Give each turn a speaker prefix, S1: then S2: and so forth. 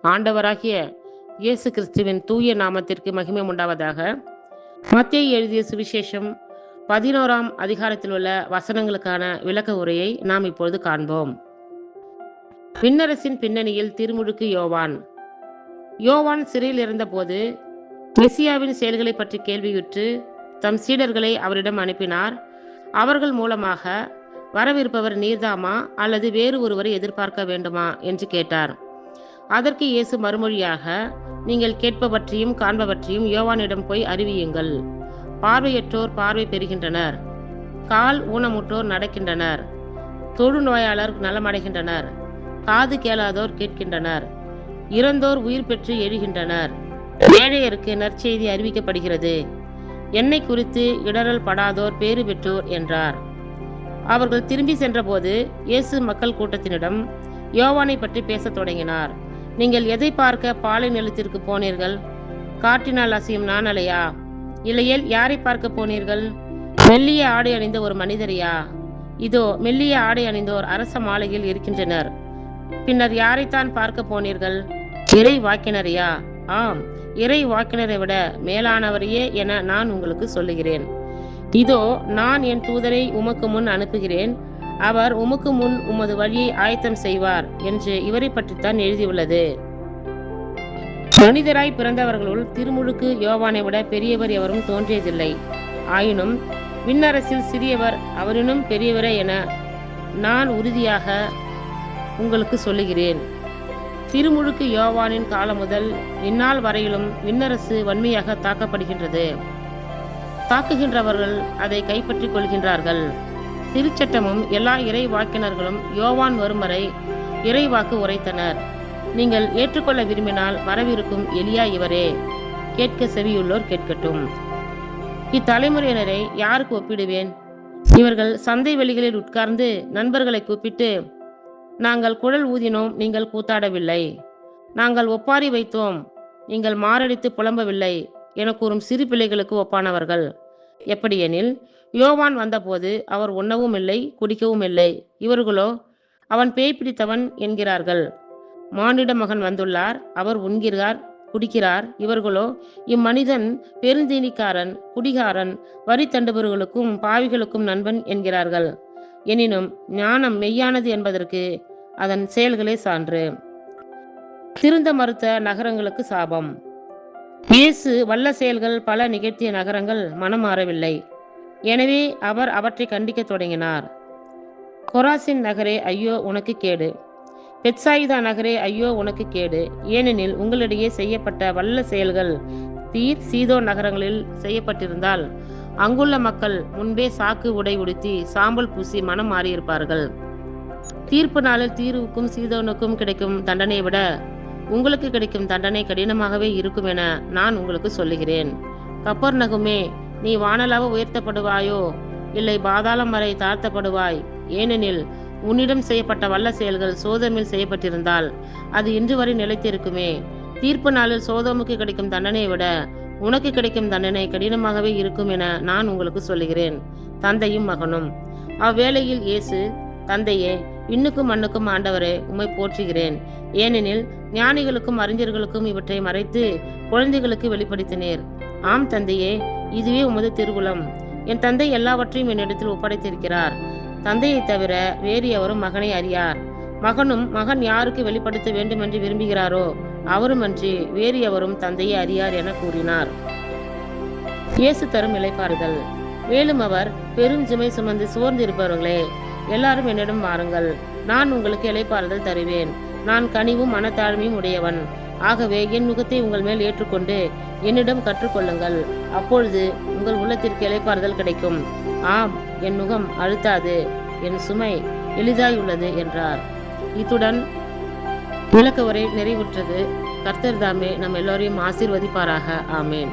S1: ஆண்டவராகிய இயேசு கிறிஸ்துவின் தூய நாமத்திற்கு மகிமை உண்டாவதாக. மத்தேயு எழுதிய சுவிசேஷம் 11ஆம் அதிகாரத்தில் உள்ள வசனங்களுக்கான விளக்க உரையை நாம் இப்பொழுது காண்போம். விண்ணரசின் பின்னணியில் திருமுழுக்கு யோவான். யோவான் சிறையில் இருந்தபோது மெசியாவின் செயல்களை பற்றி கேள்வியுற்று தம் சீடர்களை அவரிடம் அனுப்பினார். அவர்கள் மூலமாக வரவிருப்பவர் நீர்தாமா அல்லது வேறு ஒருவரை எதிர்பார்க்க வேண்டுமா என்று கேட்டார். அதற்கு இயேசு மறுமொழியாக, நீங்கள் கேட்பவற்றையும் காண்பவற்றையும் யோவானிடம் போய் அறிவியுங்கள். பார்வையற்றோர் பார்வை பெறுகின்றனர், கால் ஊனமுற்றோர் நடக்கின்றனர், தொழுநோயாளர் நலமடைகின்றனர், காது கேளாதோர் கேட்கின்றனர், இறந்தோர் உயிர் பெற்று எழுகின்றனர், ஏழையருக்கு நற்செய்தி அறிவிக்கப்படுகிறது, என்னை குறித்து இடரல் படாதோர் பேறு பெற்றோர் என்றார். அவர்கள் திரும்பி சென்றபோது இயேசு மக்கள் கூட்டத்தினிடம் யோவானை பற்றி பேசத் தொடங்கினார். நீங்கள் எதை பார்க்க பாலை நிலத்திற்கு போனீர்கள்? காற்றினால் அசையும் நாணலையா? இல்லையேல் யாரை பார்க்க போனீர்கள்? மெல்லிய ஆடை அணிந்த ஒரு மனிதரையா? இதோ மெல்லிய ஆடை அணிந்தோர் அரச மாளிகையில் இருக்கின்றனர். பின்னர் யாரைத்தான் பார்க்க போனீர்கள்? இறை வாக்கினரையா? ஆம், இறை வாக்கினரை விட மேலானவரையே என நான் உங்களுக்கு சொல்லுகிறேன். இதோ நான் என் தூதரை உமக்கு முன் அனுப்புகிறேன், அவர் உமக்கு முன் உமது வழியை ஆயத்தம் செய்வார் என்று இவரை பற்றித்தான் எழுதியுள்ளது. மனிதராய் பிறந்தவர்களுள் திருமுழுக்கு யோவானை விட பெரியவர் எவரும் தோன்றியதில்லை. ஆயினும் விண்ணரசில் சிறியவர் அவரினும் பெரியவரே என நான் உறுதியாக உங்களுக்கு சொல்லுகிறேன். திருமுழுக்கு யோவானின் காலம் முதல் இந்நாள் வரையிலும் விண்ணரசு வன்மையாக தாக்கப்படுகின்றது. தாக்குகின்றவர்கள் அதை கைப்பற்றிக் கொள்கின்றார்கள். திருச்சட்டமும் எல்லா இறை வாக்கினர்களும் யோவான் வரும் வரை இறைவாக்கு உரைத்தனர். நீங்கள் ஏற்றுக்கொள்ள விரும்பினால் வரவிருக்கும் எலியா இவரே. கேட்க செவியுள்ளோர் கேட்கட்டும். இத்தலைமுறையினரை யாருக்கு ஒப்பிடுவேன்? இவர்கள் சந்தை வெளிகளில் உட்கார்ந்து நண்பர்களை கூப்பிட்டு, நாங்கள் குழல் ஊதினோம், நீங்கள் கூத்தாடவில்லை, நாங்கள் ஒப்பாரி வைத்தோம், நீங்கள் மாரடித்து புலம்பவில்லை என கூறும் சிறு பிள்ளைகளுக்கு ஒப்பானவர்கள். எப்படியெனில், யோவான் வந்தபோது அவர் உண்ணவும் இல்லை குடிக்கவும் இல்லை, இவர்களோ அவன் பேய் பிடித்தவன் என்கிறார்கள். மானிட மகன் வந்துள்ளார், அவர் உண்கிறார் குடிக்கிறார், இவர்களோ இம்மனிதன் பெருந்தீனிக்காரன், குடிகாரன், வரி தண்டுபவர்களுக்கும் பாவிகளுக்கும் நண்பன் என்கிறார்கள். எனினும் ஞானம் மெய்யானது என்பதற்கு அதன் செயல்களே சான்று. திருந்த மறுத்த நகரங்களுக்கு சாபம். இயேசு வல்ல செயல்கள் பல நிகழ்த்திய நகரங்கள் மனம் மாறவில்லை. எனவே அவர் அவற்றை கண்டிக்க தொடங்கினார். கொராசின் நகரே ஐயோ உனக்கு கேடு! பெத்சாயிதா நகரே ஐயோ உனக்கு கேடு! ஏனெனில் உங்களிடையே செய்யப்பட்ட வல்ல செயல்கள் தீர் சீதோன் நகரங்களில் செய்யப்பட்டிருந்தால் அங்குள்ள மக்கள் முன்பே சாக்கு உடை உடுத்தி சாம்பல் பூசி மனம் மாறியிருப்பார்கள். தீர்ப்பு நாளில் தீருவுக்கும் சீதோனுக்கும் கிடைக்கும் தண்டனையை விட உங்களுக்கு கிடைக்கும் தண்டனை கடினமாகவே இருக்கும் என நான் உங்களுக்கு சொல்லுகிறேன். கப்பர்நகுமே, நீ வானளாவ உயர்த்தப்படுவாயோ இல்லை பாதாளம் வரை தாழ்த்தப்படுவாய்? ஏனெனில் உன்னிடம் செய்யப்பட்ட வல்ல செயல்கள் சோதோமில் செய்யப்பட்டிருந்தால் அது இன்று வரை நிலைத்திருக்குமே. தீர்ப்பு நாளில் சோதோமுக்கு கிடைக்கும் தண்டனையை விட உனக்கு கிடைக்கும் தண்டனை கடினமாகவே இருக்கும் என நான் உங்களுக்கு சொல்லுகிறேன். தந்தையும் மகனும். அவ்வேளையில் இயேசு, தந்தையே, விண்ணுக்கும் மண்ணுக்கும் ஆண்டவரே, உம்மை போற்றுகிறேன். ஏனெனில் ஞானிகளுக்கும் அறிஞர்களுக்கும் இவற்றை மறைத்து குழந்தைகளுக்கு வெளிப்படுத்தினீர். ஆம் தந்தையே, இதுவே உமது திருவுளம். என் தந்தை எல்லாவற்றையும் என்னிடத்தில் ஒப்படைத்திருக்கிறார். தந்தையை தவிர வேறு எவரும் மகனை அறியார். மகனும் மகன் யாருக்கு வெளிப்படுத்த வேண்டும் என்று விரும்புகிறாரோ அவருமன்றி வேறு எவரும் தந்தையை அறியார் என கூறினார். இயேசு தரும் இளைப்பாறுதல். மேலும் அவர், பெருஞ்சுமை சுமந்து சோர்ந்து இருப்பவர்களே, எல்லாரும் என்னிடம் வாருங்கள், நான் உங்களுக்கு இளைப்பாறுதல் தருவேன். நான் கனிவும் மனத்தாழ்மையும் உடையவன். ஆகவே என் நுகத்தை உங்கள் மேல் ஏற்றுக்கொண்டு என்னிடம் கற்றுக்கொள்ளுங்கள். அப்பொழுது உங்கள் உள்ளத்திற்கு இளைப்பாறுதல் கிடைக்கும். ஆம், என் நுகம் அழுத்தாது, என் சுமை எளிதாயுள்ளது என்றார். இத்துடன் விளக்க உரை நிறைவுற்றது. கர்த்தர் தாமே நம் எல்லோரையும் ஆசீர்வதிப்பாராக. ஆமேன்.